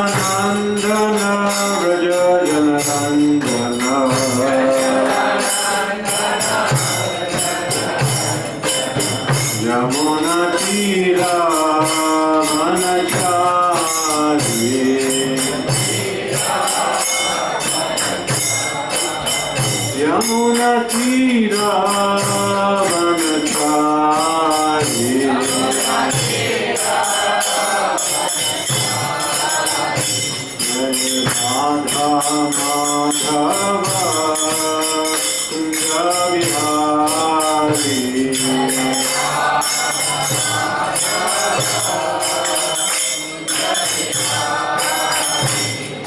Yashodanandana Raja Janarandana Yamuna Tira Manachari Yamuna Tira Manachari Radha Madhava Kunja Vihari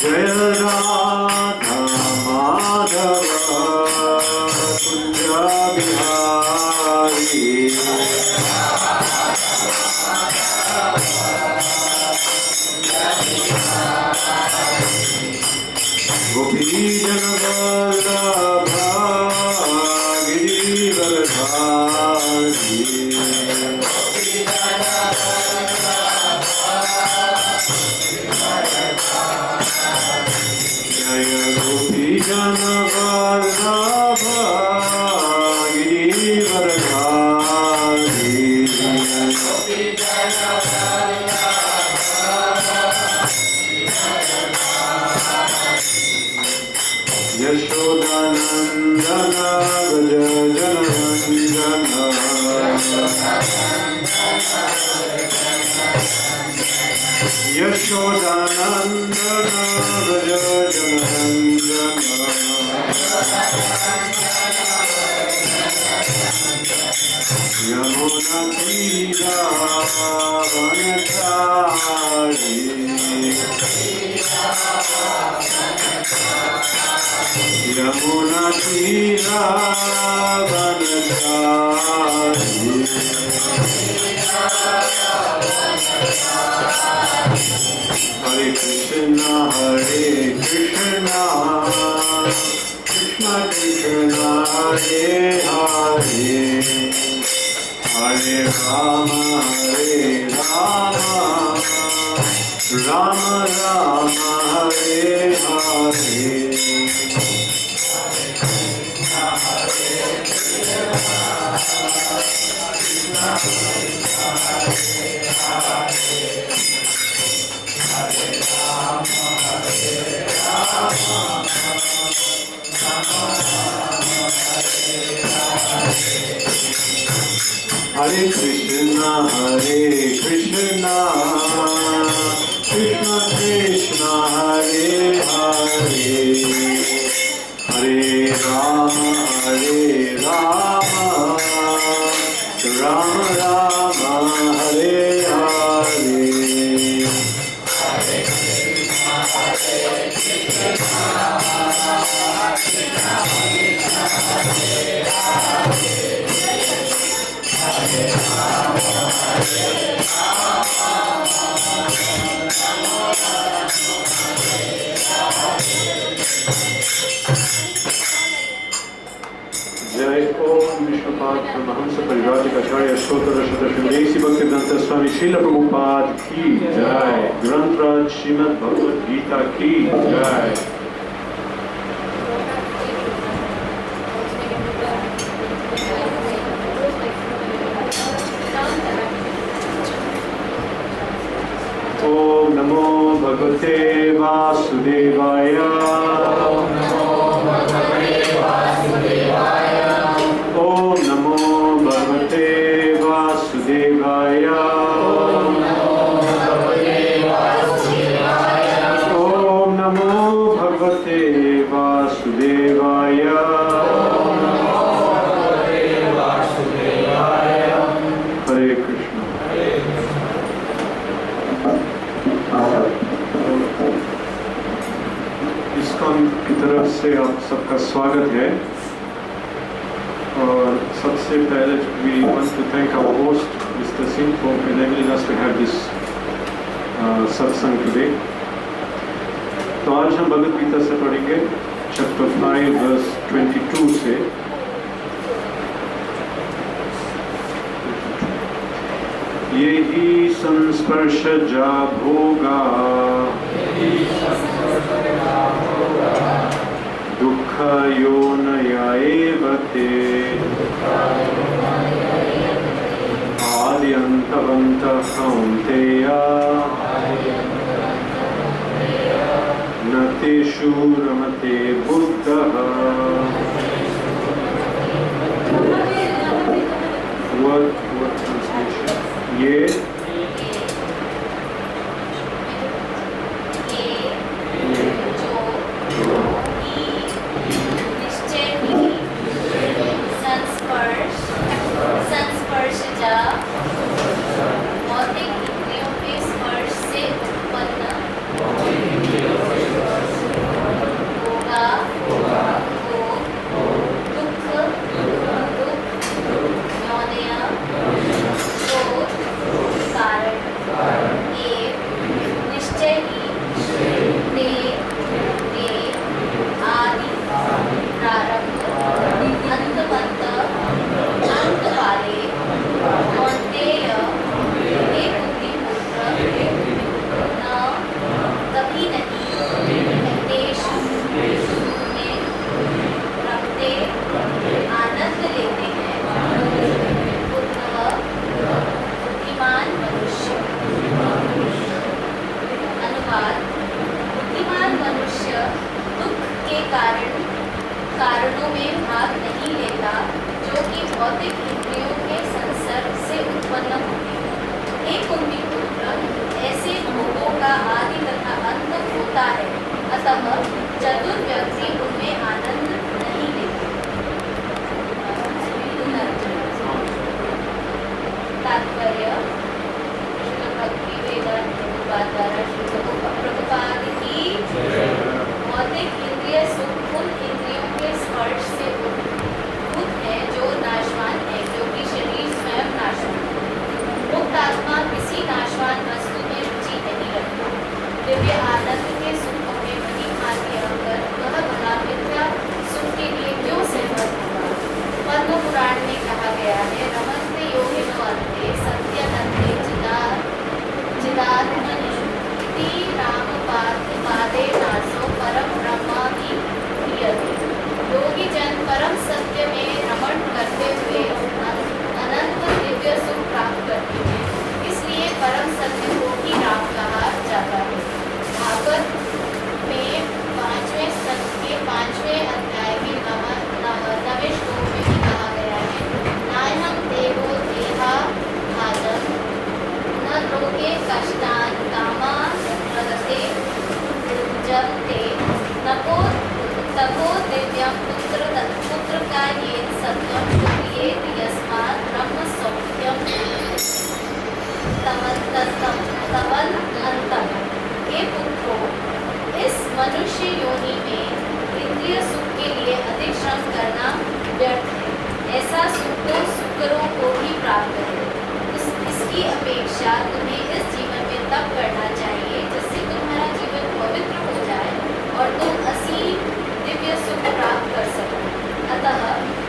Jaya Radha Madhava Kunja Vihari Gopi Janavallabha Giridharadhari Jaya Gopi Janavallabha Giridharadhari Yashodanandana Raja Janarandana Yashodanandana Raja Janarandana Yamuna Tira Vanachari Yamuna Tira Vanachari Hare Krishna Hare Krishna Krishna Krishna Hare Hare Hare Rama Rama Rama Hare Hare Hare Krishna Krishna Krishna Hare Hare Hare Rama Rama Rama Hare Hare Jai Om Vishnupada Paramahamsa Parivrajikacharya Stotara Shadashvindesi Bhaktivedanta Swami Srila Prabhupada Ki Jai Granth Raj Srimad Bhagavad Gita Ki Jai Om नमो भगवते वासुदेवाय। ओम नमो भगवते वासुदेवाय। ओम नमो भगवते वासुदेवाय। हरे Krishna. ISKCON की तरफ से आप सबका स्वागत है। और सबसे पहले we want to thank our host Mr. Singh for enabling us to have this satsang today. तो आज हम भगवद गीता से पढ़ेंगे चैप्टर 5 वर्स 22 से। ये ही संस्पर्शजा भोगा दुःखयोनया एव ते आद्यन्तवन्तः कौन्तेय न तेषु रमते बुद्धः। What translation? ये कारणों में भाग नहीं लेता जो कि भौतिक इंद्रियों के संसर्ग से उत्पन्न होते हैं। हे कुंती पुत्र, ऐसे भोगों का आदि तथा अंत होता है, अतः चतुर व्यक्ति उनमें आनंद नहीं लेते। तात्पर्य भक्ति वेदांत प्रभुपाद की भौतिक इंद्रिय सुख उन इंद्रियों के स्पर्श से उद्भूत है जो नाशवान है, क्योंकि शरीर स्वयं नाशवान है। मुक्त आत्मा किसी नाशवान वस्तु में रुचि नहीं रखता। दिव्य आनंद के सुखों में बनी भांति अगर वह भला मिथ्या सुख के लिए क्यों सहमत होगा। पद्म पुराण में कहा गया है, रमन्ते योगिनो अन्ते सत्यानन्ते चिदात्मनि इति राम पादे नासो परम ब्रह्मादि क्रियते। योगी जन परम सत्य में रमण करते हुए अनंत दिव्य सुख प्राप्त करते हैं, इसलिए परम सत्य को ही राम कहा जाता है। भागवत में 5वें स्कंद के 5वें अध्याय के 9वें श्लोक में भी कहा गया है, नायहं देवो देहा भाजम न लोके कष्टान कामान प्रगते जगते नको तपो दिव्यं पुत्र का ये सत्यम सुखियेत यस्मात् ब्रह्म सौख्यम तमन अंतम। हे पुत्रों, इस मनुष्य योनि में इंद्रिय सुख के लिए अधिक श्रम करना व्यर्थ है। ऐसा सुख तो सुकरों को ही प्राप्त है। इसकी अपेक्षा तुम्हें इस जीवन में तप करना चाहिए जिससे तुम्हारा जीवन पवित्र हो जाए और तुम असीम दिव्य सुख प्राप्त कर सको। अतः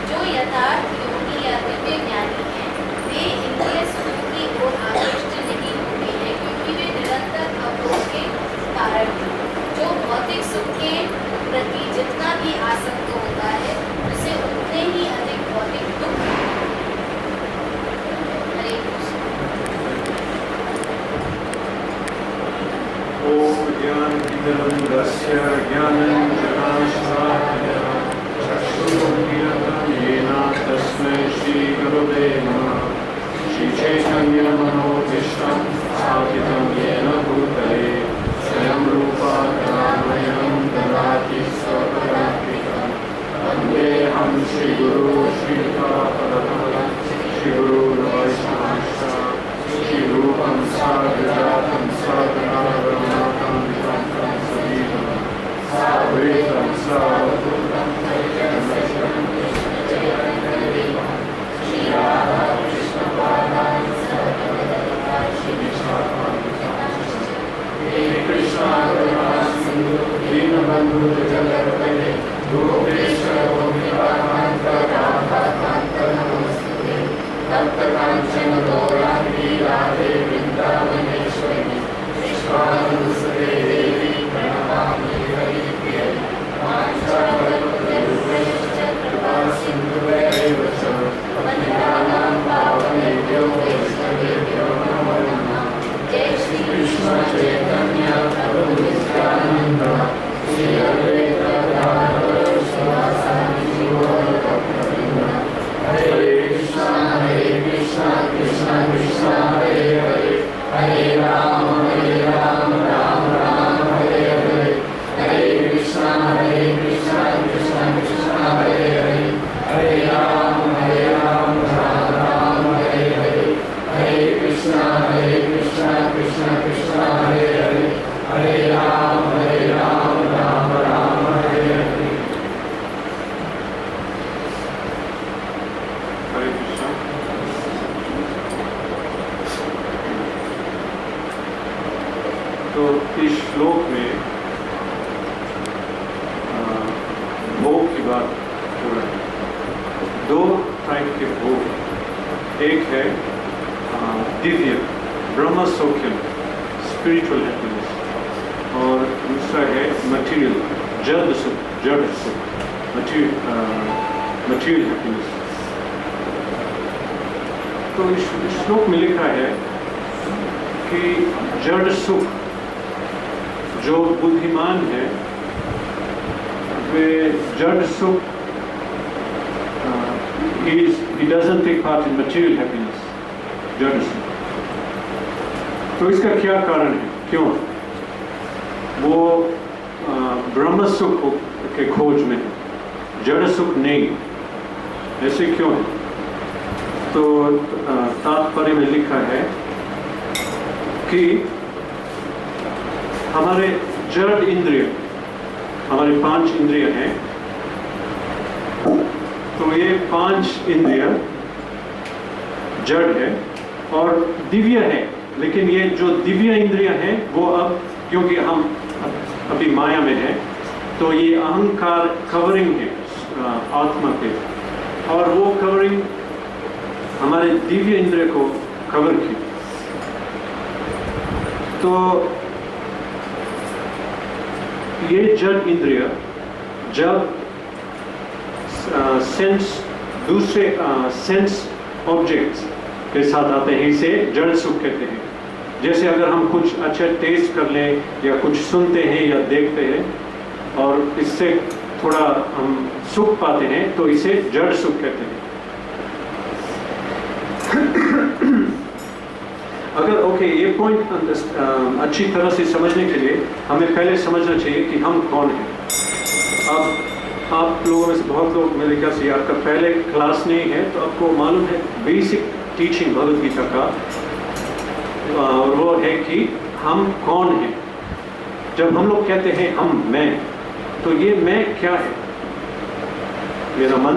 जो यथार्थ योगी या दिव्य ज्ञानी हैं, वे इंद्रिय सुख की ओर आकृष्ट नहीं होते हैं, क्योंकि वे निरंतर अवरोध के कारण हैं। जो भौतिक सुख के प्रति जितना भी आसक्त होता है, उसे उतने ही अधिक भौतिक दुख। हरे कृष्ण। ज्ञानञ्जनस्य ज्ञानञ्जनाशलाकया चक्षुरुन्मीलितं येन तस्मै श्रीगुरवे नमः। श्रीचैतन्यमनोभीष्टं स्थापितं येन भूतले स्वयं रूपा कलामयं ददाति स्वपदान्तिकं। वन्देऽहं श्रीगुरो श्रीयुतापदकमलं श्रीगुरुर्वैष्णवांश्च श्रीरूपं साग्रजातं साग्रजातं सजीवं साद्वैतं सावधूतं कृष्णा करुणा सिंधु दीनबंधु जगत्पते गोपेश गोपिकान्त राधाकान्त नमस्ते तप्त कांचन गौरांगी राधे वृंदावनेश्वरी कृष्णानुसुते देवी प्रणमामि हरिप्रिये वाञ्छाकल्पतरुभ्यश्च कृपा सिन्धुभ्यैव च पतितानां पावनेभ्यो वैष्णवेभ्यो नमो नमः। जय श्री कृष्ण चैतन्य प्रभु नित्यानंद श्री अद्वैत गदाधर श्रीवासादि गौर भक्तवृंद। हरे कृष्णा कृष्णा कृष्णा हरे हरे हरे राम राम राम हरे हरे हरे कृष्णा कृष्णा कृष्णा हरे हरे हरे राम राम राम हरे हरे हरे कृष्णा कृष्णा कृष्णा हरे हरे हरे राम राम राम हरे हरे। हरे कृष्णा। तो इस श्लोक में भोग की बात हो रही है। दो टाइप के भोग, एक है दिव्य ब्रह्म सौख्यम स्पिरिचुअल हैप्पीनेस और दूसरा है मटेरियल जड़ सुख मटेरियल हैप्पीनेस। तो इस श्लोक में लिखा है कि जड़ सुख जो बुद्धिमान है वे जड़ सुख he doesn't take part in material happiness, जड़ सुख। तो इसका क्या कारण है, क्यों वो ब्रह्म सुख के खोज में है, जड़ सुख नहीं, ऐसे क्यों है? तो तात्पर्य में लिखा है कि हमारे जड़ इंद्रिय, हमारे 5 इंद्रिय हैं, तो ये 5 इंद्रिय जड़ है और दिव्य है, लेकिन ये जो दिव्य इंद्रिय हैं वो अब क्योंकि हम अभी माया में है तो ये अहंकार कवरिंग है आत्मा के, और वो कवरिंग हमारे दिव्य इंद्रिय को कवर की। तो ये जड़ इंद्रिय जब दूसरे सेंस ऑब्जेक्ट्स के साथ आते हैं इसे जड़ सुख कहते हैं। जैसे अगर हम कुछ अच्छा टेस्ट कर लें या कुछ सुनते हैं या देखते हैं और इससे थोड़ा हम सुख पाते हैं तो इसे जड़ सुख कहते हैं। अगर ये पॉइंट अच्छी तरह से समझने के लिए हमें पहले समझना चाहिए कि हम कौन हैं। अब आप लोगों में से बहुत लोग मेरे ख्याल से आपका पहले क्लास नहीं है तो आपको मालूम है बेसिक टीचिंग भगवद गीता का, और वो है कि हम कौन हैं। जब हम लोग कहते हैं हम मैं, तो ये मैं क्या है? मेरा मन,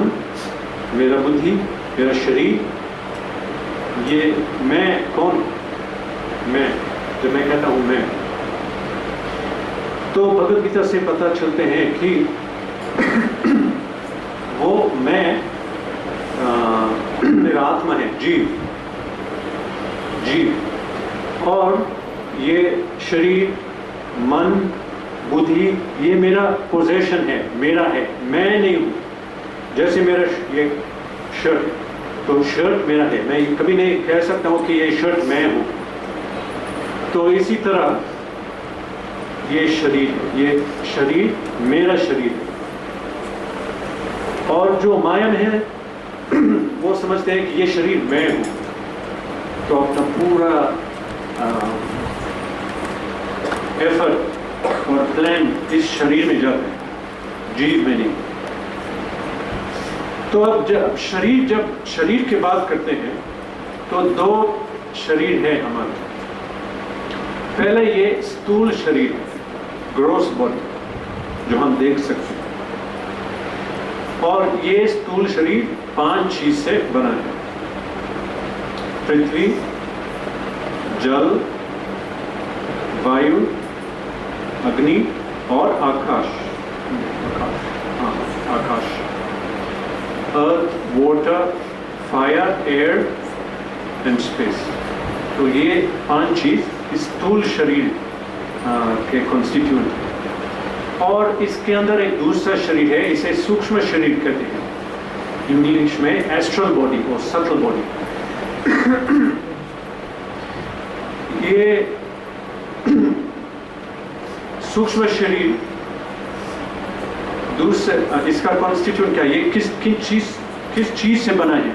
मेरा बुद्धि, मेरा शरीर, ये मैं कौन? मैं, जब मैं कहता हूँ मैं, तो भगवद गीता से पता चलते हैं कि वो मैं मेरा आत्मा है, जीव, और ये शरीर, मन, बुद्धि, ये मेरा पोजेशन है, मेरा है, मैं नहीं हूँ। जैसे मेरा ये शर्ट, तो शर्ट मेरा है, मैं कभी नहीं कह सकता हूँ कि ये शर्ट मैं हूँ। तो इसी तरह ये शरीर है, ये शरीर मेरा शरीर है। और जो माया में है वो समझते हैं कि ये शरीर मैं हूं, तो अपना पूरा एफर्ट और प्लान इस शरीर में जाता है, जीव में नहीं। तो अब जब शरीर की बात करते हैं तो दो शरीर है हमारे। पहले ये स्थूल शरीर, ग्रॉस बॉडी, जो हम देख सकते हैं, और ये स्थूल शरीर 5 चीज से बना है: पृथ्वी, जल, वायु, अग्नि और आकाश। आकाश, earth, water, fire, air and space. तो ये 5 चीज स्थूल शरीर के कॉन्स्टिट्यूएंट है। और इसके अंदर एक दूसरा शरीर है, इसे सूक्ष्म शरीर कहते हैं, इंग्लिश में एस्ट्रल बॉडी और सटल बॉडी। ये सूक्ष्म शरीर दूसरे, इसका कॉन्स्टिट्यूएंट क्या है? ये किस चीज से बना है?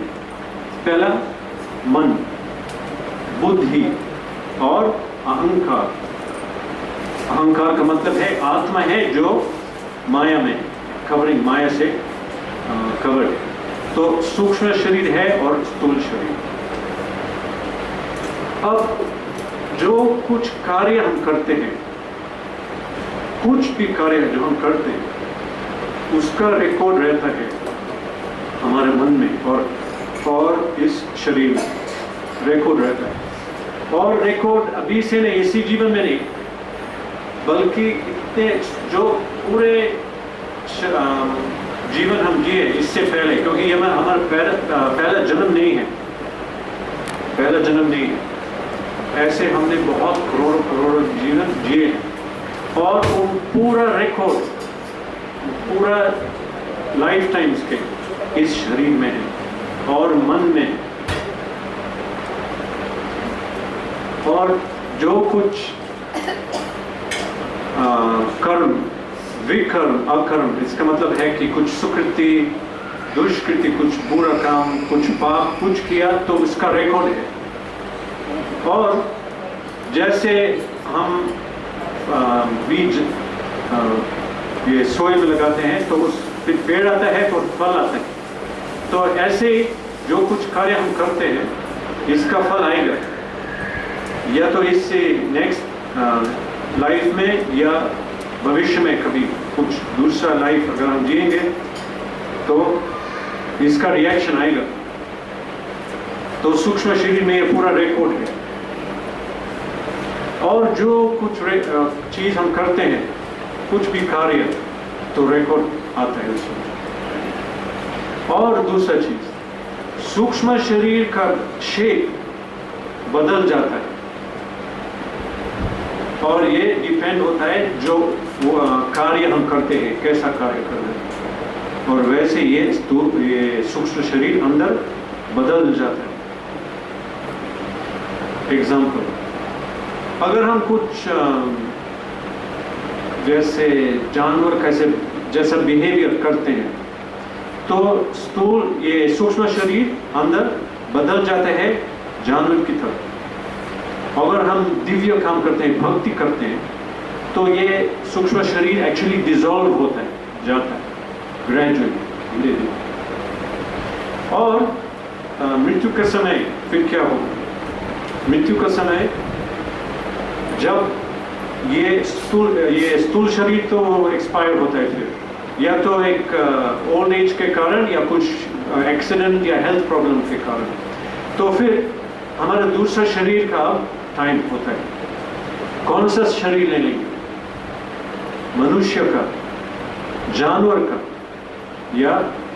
पहला मन, बुद्धि और अहंकार। अहंकार का मतलब है आत्मा है जो माया में कवरिंग, माया से कवर्ड। तो सूक्ष्म शरीर है और स्थूल शरीर। अब जो कुछ कार्य हम करते हैं, कुछ भी कार्य जो हम करते हैं, उसका रिकॉर्ड रहता है हमारे मन में और इस शरीर में रिकॉर्ड रहता है। और रिकॉर्ड अभी से नहीं, इसी जीवन में नहीं, बल्कि इतने जो पूरे जीवन हम जिए इससे पहले, क्योंकि ये हमारा पहला जन्म नहीं है, पहला जन्म नहीं है। ऐसे हमने बहुत करोड़ों जीवन जिए हैं, और वो पूरा रिकॉर्ड, पूरा लाइफ टाइम्स के इस शरीर में है और मन में है। और जो कुछ कर्म, विकर्म, अकर्म, इसका मतलब है कि कुछ सुकृति, दुष्कृति, कुछ बुरा काम, कुछ पाप कुछ किया, तो उसका रिकॉर्ड है। और जैसे हम बीज ये सोए में लगाते हैं, तो उस फिर पेड़ आता है तो फल आता है। तो ऐसे ही जो कुछ कार्य हम करते हैं, इसका फल आएगा, या तो इससे नेक्स्ट लाइफ में या भविष्य में कभी कुछ दूसरा लाइफ अगर हम जिएंगे तो इसका रिएक्शन आएगा। तो सूक्ष्म शरीर में ये पूरा रिकॉर्ड है। और जो कुछ चीज हम करते हैं, कुछ भी कार्य, तो रिकॉर्ड आता है उसमें। और दूसरा चीज, सूक्ष्म शरीर का शेप बदल जाता है, और ये डिपेंड होता है जो कार्य हम करते हैं, कैसा कार्य कर रहे हैं, और वैसे ये सूक्ष्म शरीर अंदर बदल जाता है। एग्जाम्पल, अगर हम कुछ जैसे जानवर जैसा बिहेवियर करते हैं, तो स्थूल ये सूक्ष्म शरीर अंदर बदल जाता है जानवर की तरह। अगर हम दिव्य काम करते हैं, भक्ति करते हैं, तो ये सूक्ष्म शरीर एक्चुअली डिसॉल्व होता है, जाता है ग्रेजुअली, धीरे धीरे। और मृत्यु के समय फिर क्या होगा? मृत्यु का समय जब ये स्थूल शरीर तो एक्सपायर होता है, फिर या तो एक ओल्ड एज के कारण या कुछ एक्सीडेंट या हेल्थ प्रॉब्लम के कारण, तो फिर हमारा दूसरा शरीर का टाइम होता है। कौन सा शरीर ले लेंगे? मनुष्य का, जानवर का या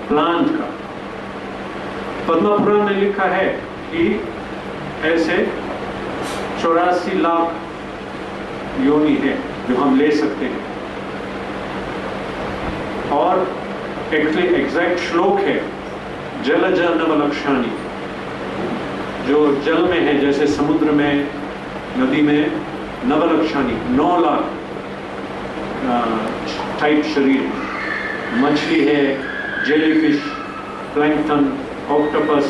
प्लांट का? पद्म पुराण में लिखा है कि ऐसे 84 लाख योनि है जो हम ले सकते हैं। और एग्जैक्ट श्लोक है, जलज नवलक्षाणी, जो जल में है, जैसे समुद्र में, नदी में, नवलक्षाणी 9 लाख टाइप शरीर है। मछली है, जेलीफिश, प्लैंकटन, ऑक्टोपस,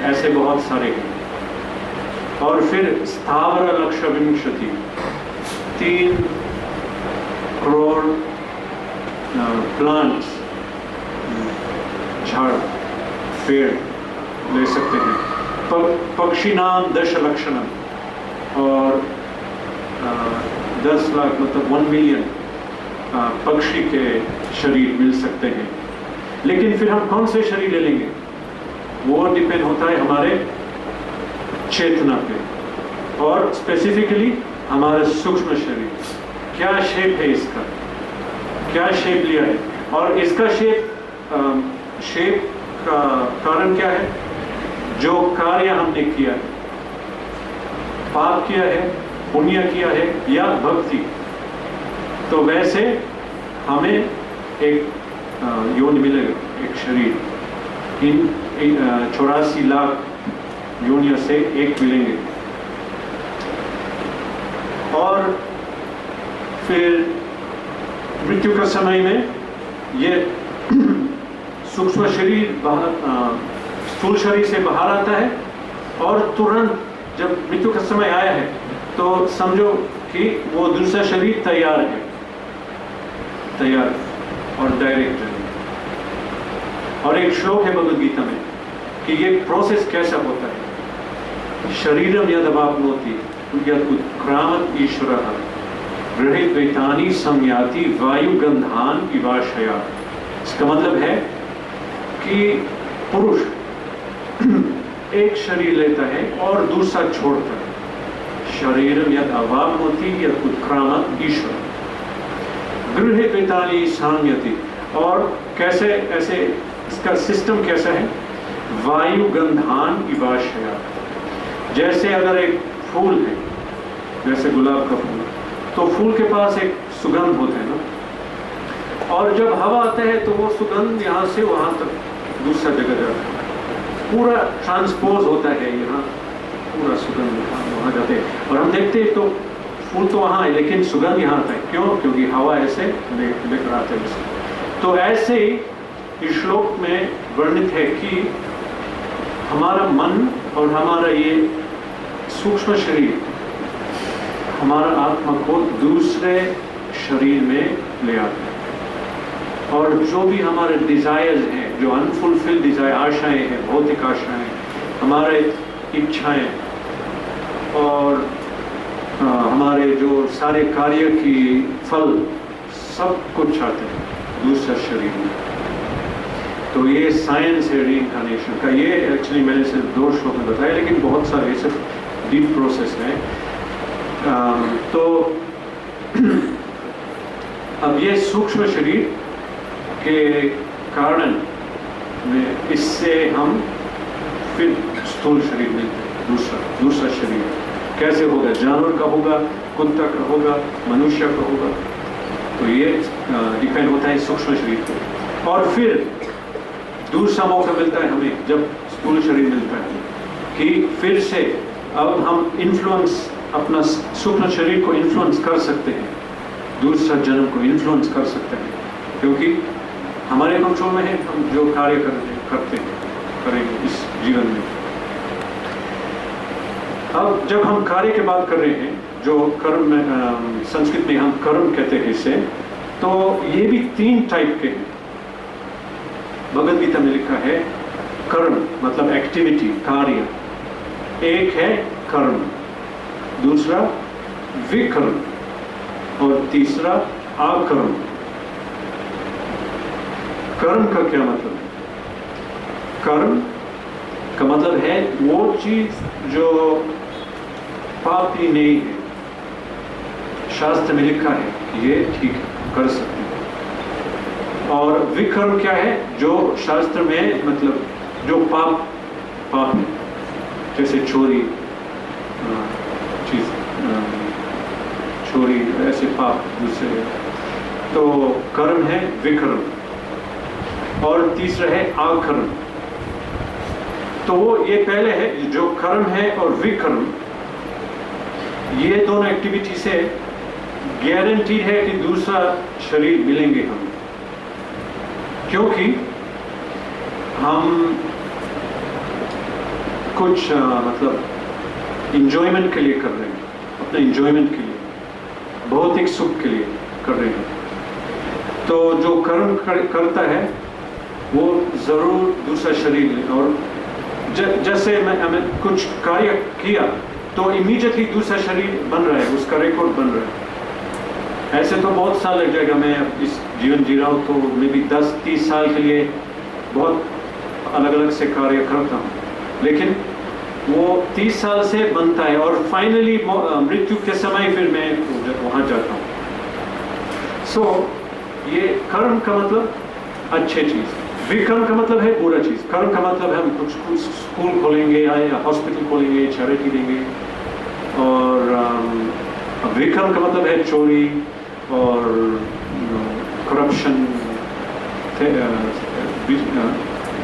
ऐसे बहुत सारे हैं। और फिर स्थावर लक्ष्य विंशति, 3 करोड़ प्लांट्स, झाड़, पेड़ ले सकते हैं। पक्षी नाम 10 लक्षणम, और 10 लाख मतलब 1 मिलियन पक्षी के शरीर मिल सकते हैं। लेकिन फिर हम कौन से शरीर ले लेंगे, वो डिपेंड होता है हमारे चेतना पे, और स्पेसिफिकली हमारा सूक्ष्म शरीर क्या शेप है, इसका क्या शेप लिया है, और इसका शेप का कारण क्या है, जो कार्य हमने किया है, पाप किया है, पुण्य किया है या भक्ति, तो वैसे हमें एक योनि मिलेगा, एक शरीर। इन 84 लाख योनियों से एक मिलेंगे। और फिर मृत्यु का समय में ये सूक्ष्म शरीर स्थूल शरीर से बाहर आता है, और तुरंत जब मृत्यु का समय आया है तो समझो कि वो दूसरा शरीर तैयार है, तैयार और डायरेक्ट है। और एक श्लोक है भगवद गीता में कि ये प्रोसेस कैसा होता है। शरीरम यदवाप्नोति यद उत्क्रामत ईश्वरः गृहीत्वैतानि संयाति वायुगंधान इवाशया। इसका मतलब है कि पुरुष एक शरीर लेता है और दूसरा छोड़ता है। शरीरम यद अवाप्नोति यद उत्क्रामत ईश्वर गृहीत्वैतानि संयाति। और कैसे, ऐसे इसका सिस्टम कैसा है, वायुगंधान इवाशया। जैसे अगर एक फूल है, जैसे गुलाब का फूल, तो फूल के पास एक सुगंध होता है ना, और जब हवा आता है तो वो सुगंध यहाँ से वहाँ तक दूसरा जगह जाता है, पूरा ट्रांसपोज होता है, यहाँ पूरा सुगंध वहाँ जाते हैं। और हम देखते हैं तो फूल तो वहाँ है लेकिन सुगंध यहाँ आता है, क्यों? क्योंकि हवा ऐसे लेकर आते हैं। तो ऐसे ही इस श्लोक में वर्णित है कि हमारा मन और हमारा ये सूक्ष्म शरीर हमारा आत्मा को दूसरे शरीर में ले आता है, और जो भी हमारे डिजायर्स हैं, जो अनफुलफिल्ड डिजायर, आशाएं हैं, भौतिक आशाएं, हमारे इच्छाएं, और हमारे जो सारे कार्य की फल, सब कुछ आते हैं दूसरा शरीर में। तो ये साइंस है रीइंकार्नेशन का। ये एक्चुअली मैंने सिर्फ 2 श्लोक में बताया, लेकिन बहुत सारे ऐसे डीप प्रोसेस है। तो अब ये सूक्ष्म शरीर के कारण में इससे हम फिर स्थूल शरीर मिलते हैं, दूसरा शरीर कैसे होगा, जानवर का होगा, कुत्ता का होगा, मनुष्य का होगा। तो ये डिपेंड होता है सूक्ष्म शरीर पे। और फिर दूसरा मौका मिलता है हमें जब स्थूल शरीर मिलता है कि फिर से अब हम इन्फ्लुएंस, अपना सूक्ष्म शरीर को इन्फ्लुएंस कर सकते हैं, दूसरा जन्म को इन्फ्लुएंस कर सकते हैं, क्योंकि हमारे कंट्रोल में है, हम जो कार्य करते हैं करेंगे इस जीवन में। अब जब हम कार्य की बात कर रहे हैं, जो कर्म में संस्कृत में हम कर्म कहते हैं इसे, तो ये भी 3 टाइप के हैं। भगवद गीता में लिखा है कर्म मतलब एक्टिविटी, कार्य। एक है कर्म, दूसरा विकर्म, और तीसरा अकर्म। कर्म का क्या मतलब है? कर्म का मतलब है वो चीज जो पापी नहीं है, शास्त्र में लिखा है कि ये ठीक कर सकते हैं। और विकर्म क्या है? जो शास्त्र में मतलब जो पाप है, जैसे चोरी, चोरी ऐसे पाप दूसरे। तो कर्म है विकर्म, और तीसरा है अकर्म। तो वो ये पहले है जो कर्म है और विकर्म, ये दोनों एक्टिविटी से गारंटी है कि दूसरा शरीर मिलेंगे हमें, क्योंकि हम कुछ मतलब इंजॉयमेंट के लिए कर रहे हैं, अपने इंजॉयमेंट के लिए, भौतिक सुख के लिए कर रहे हैं। तो जो कर्म करता है वो जरूर दूसरा शरीर ले। और जैसे मैं कुछ कार्य किया तो इमीडिएटली दूसरा शरीर बन रहा है, उसका रिकॉर्ड बन रहा है। ऐसे तो बहुत साल लग जाएगा, मैं इस जीवन जी रहा हूँ तो मैं भी 10-30 साल के लिए बहुत अलग अलग से कार्य करता हूँ, लेकिन वो 30 साल से बनता है और फाइनली मृत्यु के समय फिर मैं वहाँ जाता हूँ। सो ये कर्म का मतलब अच्छे चीज़, विकर्म का मतलब है बुरा चीज़। कर्म का मतलब है हम कुछ स्कूल खोलेंगे या हॉस्पिटल खोलेंगे, चैरिटी देंगे। और विकर्म का मतलब है चोरी और करप्शन,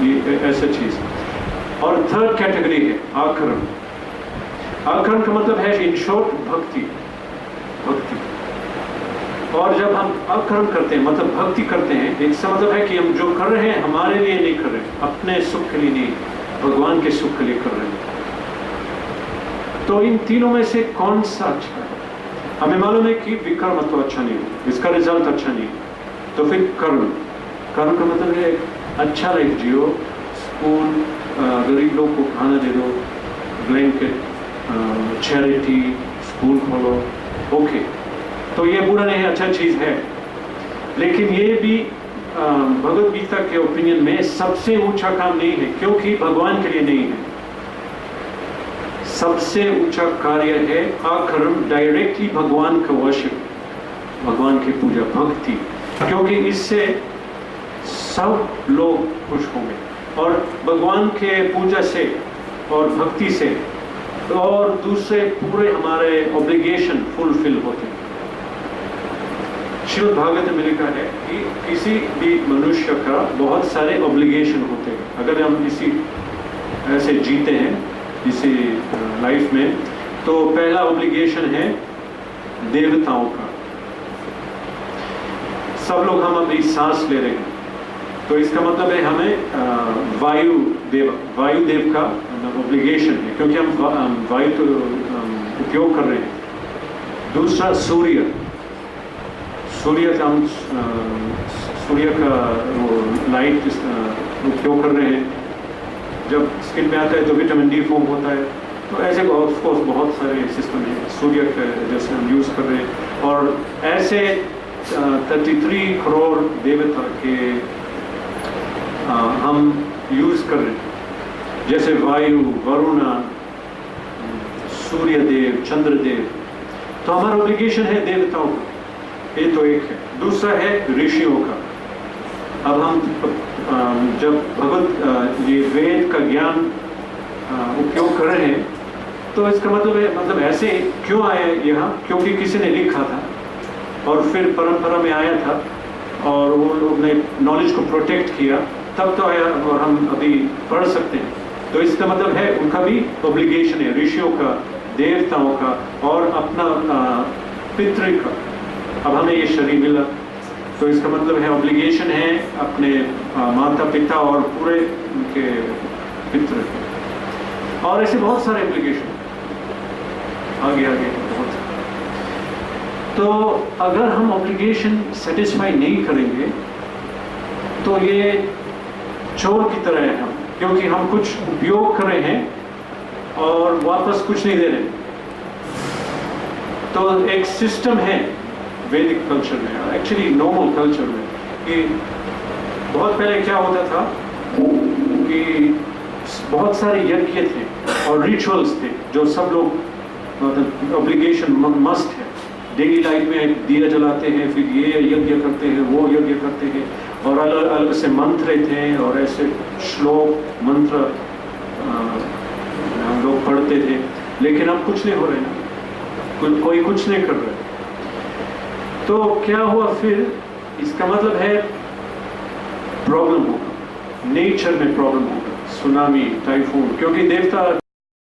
ये ऐसा चीज़। और थर्ड कैटेगरी है आकर्म। आकर्म का मतलब है इन शॉर्ट भक्ति। और जब हम अकर्म करते हैं मतलब भक्ति करते हैं, इसका मतलब है कि हम जो कर रहे हैं हमारे लिए नहीं कर रहे, अपने सुख के लिए नहीं, भगवान के सुख के लिए कर रहे हैं। तो इन तीनों में से कौन सा अच्छा है? हमें मालूम है कि विकर्म तो अच्छा नहीं है, इसका रिजल्ट अच्छा नहीं है। तो फिर कर्म का मतलब है अच्छा लाइफ जियो, स्कूल, गरीब लोग को खाना दे दो, ब्लैंकेट, चैरिटी, स्कूल खोलो, ओके। तो ये बुरा नहीं है, अच्छा चीज़ है। लेकिन ये भी भगवद गीता के ओपिनियन में सबसे ऊंचा काम नहीं है, क्योंकि भगवान के लिए नहीं है। सबसे ऊंचा कार्य है अकर्म, डायरेक्टली भगवान का वर्शिप, भगवान की पूजा, भक्ति, क्योंकि इससे सब लोग खुश होंगे और भगवान के पूजा से और भक्ति से और दूसरे पूरे हमारे ऑब्लिगेशन फुलफिल होते हैं। श्रीमद् भागवत में लिखा है कि किसी भी मनुष्य का बहुत सारे ऑब्लिगेशन होते हैं। अगर हम इसी ऐसे जीते हैं इसी लाइफ में, तो पहला ऑब्लिगेशन है देवताओं का। सब लोग हम अभी सांस ले रहे हैं, तो इसका मतलब है हमें वायु देव का ऑब्लिगेशन है, क्योंकि हम वायु तो उपयोग कर रहे हैं। दूसरा सूर्य का वो लाइट उपयोग कर रहे हैं। जब स्किन में आता है तो विटामिन डी फॉर्म होता है। तो ऐसे ऑफकोर्स बहुत सारे सिस्टम हैं सूर्य का जैसे हम यूज़ कर रहे हैं। और ऐसे 33 करोड़ देवता के हम यूज़ कर रहे हैं, जैसे वायु, वरुणा, सूर्यदेव, चंद्रदेव। तो हमारा ऑब्लिगेशन है देवताओं का, ये तो एक है। दूसरा है ऋषियों का। अब हम जब भगवत ये वेद का ज्ञान उपयोग कर रहे हैं, तो इसका मतलब ऐसे क्यों आया यहाँ? क्योंकि किसी ने लिखा था और फिर परंपरा में आया था और वो लोग ने नॉलेज को प्रोटेक्ट किया, तब तो आया और हम अभी पढ़ सकते हैं। तो इसका मतलब है उनका भी ऑब्लिगेशन है, ऋषियों का, देवताओं का और अपना पितृ का। अब हमें ये शरीर मिला, तो इसका मतलब है ऑब्लिगेशन है अपने माता पिता और पूरे उनके पितृ। और ऐसे बहुत सारे ऑब्लिगेशन आगे बहुत सारे। तो अगर हम ऑब्लिगेशन सेटिस्फाई नहीं करेंगे तो ये चोर की तरह है हम, क्योंकि हम कुछ उपयोग कर रहे हैं और वापस कुछ नहीं दे रहे। तो एक सिस्टम है वैदिक कल्चर में, एक्चुअली नॉर्मल कल्चर में, कि बहुत पहले क्या होता था कि बहुत सारे यज्ञ थे और रिचुअल्स थे जो सब लोग ऑब्लिगेशन मस्ट है। डेली लाइफ में दिया जलाते हैं, फिर ये यज्ञ करते हैं, वो यज्ञ करते हैं, और अलग अलग से मंत्र थे और ऐसे श्लोक मंत्र हम लोग पढ़ते थे। लेकिन अब कुछ नहीं हो रहा है ना, कोई कुछ नहीं कर रहा है। तो क्या हुआ फिर? इसका मतलब है प्रॉब्लम होगा, नेचर में प्रॉब्लम होगा, सुनामी, टाइफून, क्योंकि देवता